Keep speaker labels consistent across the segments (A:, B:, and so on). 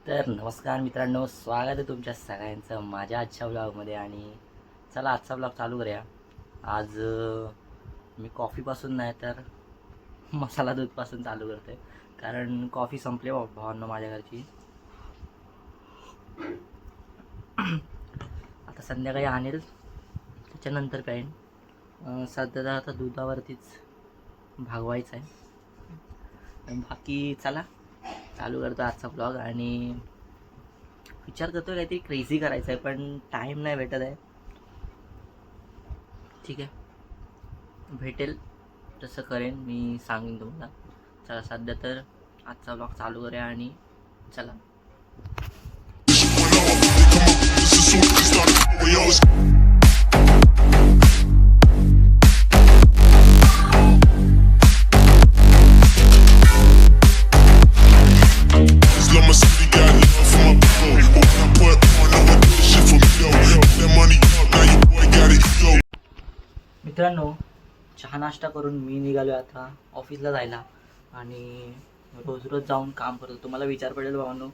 A: तर नमस्कार मित्रांनो, स्वागत आहे तुमच्या सगळ्यांचं माझ्या आजच्या ब्लॉगमध्ये. आणि चला आजचा ब्लॉग चालू करूया. आज मी कॉफीपासून नाही तर मसाला दूधपासून चालू करते, कारण कॉफी संपली भावांनो माझ्या घरची. आता संध्याकाळी आणेल, त्याच्यानंतर काही सध्या आता दुधावरतीच भागवायचं आहे. बाकी चला चालू करतो आजचा ब्लॉग. आणि विचार करतोय काहीतरी क्रेझी करायचं आहे, पण टाईम नाही भेटत आहे. ठीक आहे, भेटेल तसं करेन, मी सांगेन तुम्हाला. चला सध्या तर आजचा ब्लॉग चालू करूया आणि चला. मित्रांनो, चहा नाश्ता करून मी निघालो आता ऑफिसला जायला. आणि रोज रोज जाऊन काम करतो. तुम्हाला विचार पडेल भावांनो,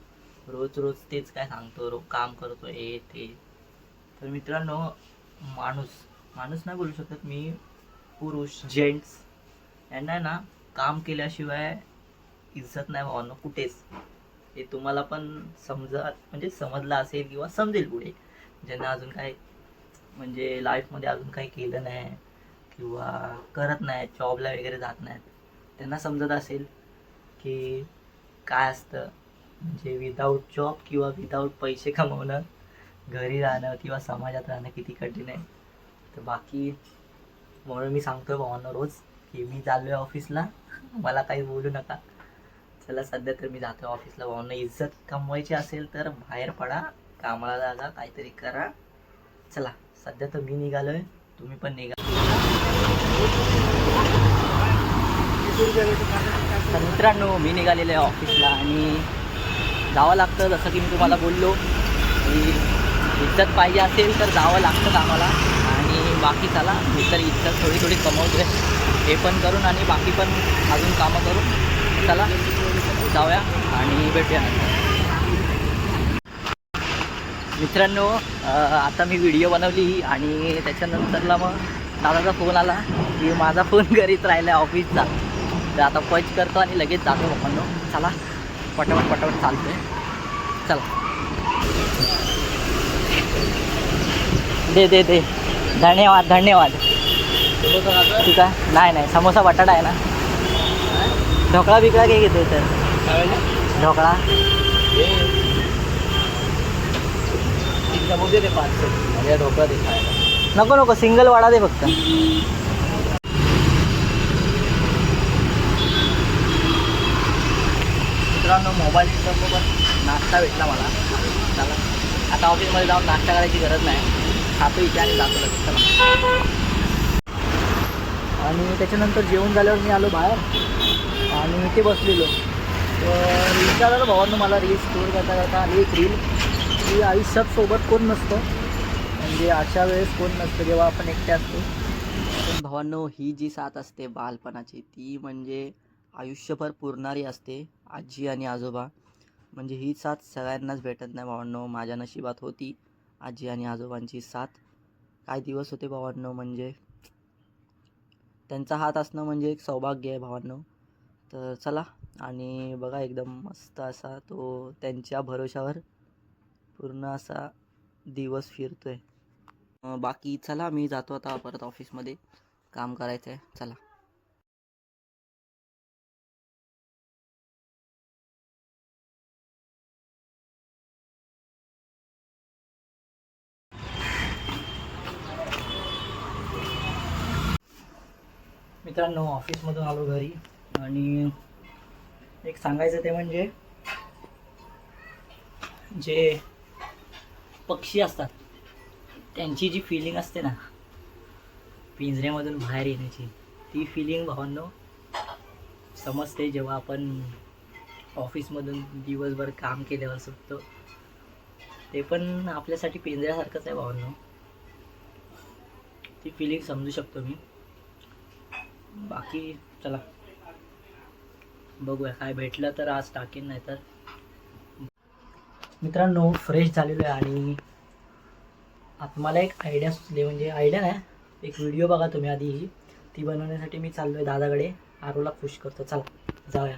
A: रोज रोज तेच काय सांगतो, रोज काम करतो हे ते. तर मित्रांनो, माणूस माणूस नाही बोलू शकत मी, पुरुष जेंट्स यांना ना काम केल्याशिवाय इज्जत नाही भावांनो कुठेच. हे तुम्हाला पण म्हणजे समजलं असेल किंवा समजेल पुढे, ज्यांना अजून काय म्हणजे लाईफमध्ये अजून काही केलं नाही किंवा करत नाहीत, जॉबला वगैरे जात नाहीत, त्यांना समजत असेल की काय असतं म्हणजे विदाऊट जॉब किंवा विदाऊट पैसे कमवणं, घरी राहणं किंवा समाजात राहणं किती कठीण आहे. तर बाकी म्हणून मी सांगतोय भावांना रोज की मी चाललोय ऑफिसला, मला काही बोलू नका. चला सध्या तर मी जातोय ऑफिसला भावांना. इज्जत कमवायची असेल तर बाहेर पडा, कामाला जागा, काहीतरी करा. चला सध्या तर मी निघालोय, तुम्ही पण निघा. तर मित्रांनो, मी निघालेलो आहे ऑफिसला आणि जावं लागतं. जसं की मी तुम्हाला बोललो की इज्जत पाहिजे असेल तर जावं लागतं कामाला. आणि बाकी चला, मी तर इज्जत थोडी थोडी कमवतोय, हे पण करून आणि बाकी पण अजून कामं करून. चला जाऊया आणि भेटूया. मित्रांनो, आता मी व्हिडिओ बनवली आणि त्याच्यानंतरला मग दादाचा फोन आला की माझा फोन घरीच राहिला आहे ऑफिसचा. तर आता पंच करतो आणि लगेच जातो म्हणून. चला पटापट चालतोय. चला दे धन्यवाद. ठीक आहे. नाही समोसा बटाटा आहे ना. ढोकळा बिकळा काही घेतो तर ढोकळा दे 500. म्हणजे ढोकळा दे खायला. नको सिंगल वडा दे फक्त. मित्रांनो, मोबाईलसोबत नाश्ता भेटला मला. चला आता ऑफिसमध्ये जाऊन नाश्ता करायची गरज नाही, खातो इथे आणि जातो लगेच. चला. आणि त्याच्यानंतर जेवण झाल्यावर मी आलो बाहेर आणि इथे बसलेलो. तर विचारलं भावांनो मला रील स्टोर करता आली एक रील की आयुष्यात सोबत कोण नसतं, म्हणजे अशा वेळेस कोण नसतं जेव्हा आपण एकटे असतो. पण भावांनो, ही जी साथ असते बालपणाची, ती म्हणजे आयुष्यभर पुरणारी असते. आजी आणि आजोबा म्हणजे ही साथ सगळ्यांनाच भेटत नाही भावांनो. माझ्या नशिबात होती आजी आणि आजोबांची साथ. काय दिवस होते भावांनो, म्हणजे त्यांचा हात असणं म्हणजे एक सौभाग्य आहे भावांनो. तर चला, आणि बघा एकदम मस्त असा तो त्यांच्या भरोशावर पूर्ण असा दिवस फिरतोय. बाकी चला, मी जातो आता परत ऑफिसमध्ये, काम करायचं आहे. चला. मित्रांनो, ऑफिसमधून आलो घरी आणि एक सांगायचं ते म्हणजे जे पक्षी असतात त्यांची जी फिलिंग असते ना पिंजऱ्यामधून बाहेर येण्याची, ती फिलिंग भावांनो समजते जेव्हा आपण ऑफिसमधून दिवसभर काम केल्यावर सुटतो. ते पण आपल्यासाठी पिंजऱ्यासारखंच आहे भावांनो. ती फिलिंग समजू शकतो मी. बाकी चला बघूया, काय भेटलं तर आज टाकेन, नाही तर मित्रांनो फ्रेश झालेलो आहे आणि आता मला एक आयडिया सुचली, म्हणजे आयडिया नाही, एक व्हिडिओ बघा तुम्ही आधी, ती बनवण्यासाठी मी चाललो आहे दादाकडे. आरूला खुश करतो, चला जाऊया.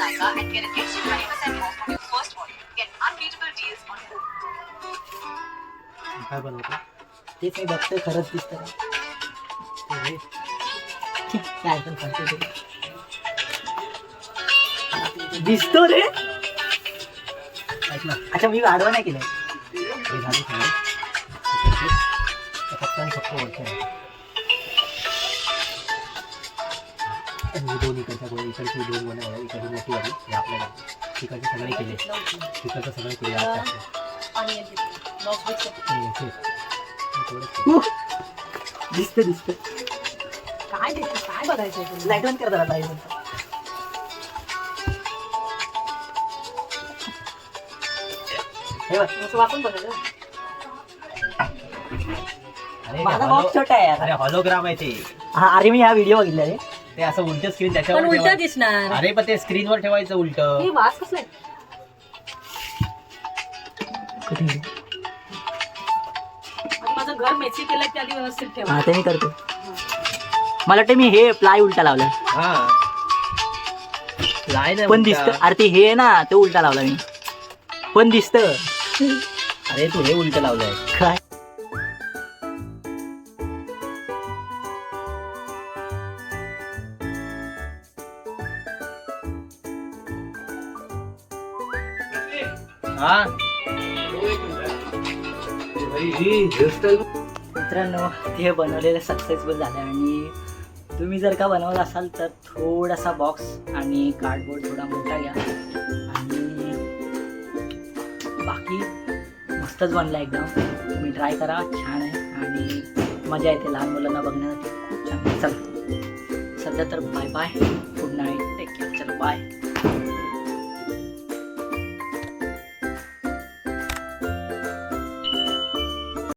B: Naira and get an extra 20% off on your first order. Get unbeatable deals on food.
A: काय बनवतो तेच मी बघतोय, खरंच दिसतं का? काय पण सांगतो ते. दिसतो रे.
C: ऐक ना,
A: अच्छा मी आडवा नाही केलं.
C: हे झालं सगळं. फक्त आणि फक्त वरचं आहे. आणि हे दोन इकडच्या गोळ्या, इकडची दोन गोळ्या आहे, इकडची मोठी वाली हे आपल्याला तिकडचे सगळे केले, तिकडचं सगळे केले आज टाकले. हे तेवढंच केलं.
A: दिसतं
D: काय देते काय बघायचं तुला?
A: लाईट बंद कर जरा लाईट बंद कर. हे बघ,
D: असं वाकून बघायचं.
C: अरे
A: माझा
C: ते
A: बॉक्स छोटा आहे
C: अरे
A: यार.
C: हॉलोग्राम आहे ते.
A: हा अरे मी हा व्हिडिओ बघितला रे.
C: ते असं उलट स्क्रीन
D: पण
C: त्याच्यावर
D: उलट
C: ठेवायचं.
D: दिसणार.
C: अरे पण ते स्क्रीनवर ठेवायचं उलट.
D: हे वास कसला आहे?
A: कुठे
D: आता माझं घर मेसी केलं की आधी व्यवस्थित ठेवा.
A: हा ते मी करतो. मला वाटतं मी हे प्लाय उलटा लावलाय.
C: हा लाय नाही
A: पण
C: उलटा.
A: दिसतं. अरे ते हे आहे ना ते उलटा लावला मी. पण दिसतं.
C: अरे तू हे उलट लावलंय.
A: काय
C: हा
A: मित्रांनो ते बनवलेलं सक्सेसफुल झालं आणि तुम्ही जर का बनवलं असाल तर थोडासा बॉक्स आणि कार्डबोर्ड थोडा मोठा घ्या आणि बाकी मस्तच बनला एकदम. तुम्ही ट्राय करा, छान आहे आणि मजा येते लहान मुलांना बघण्यासाठी. खूप छान. चल सध्या तर bye bye, good night, take care, चल बाय.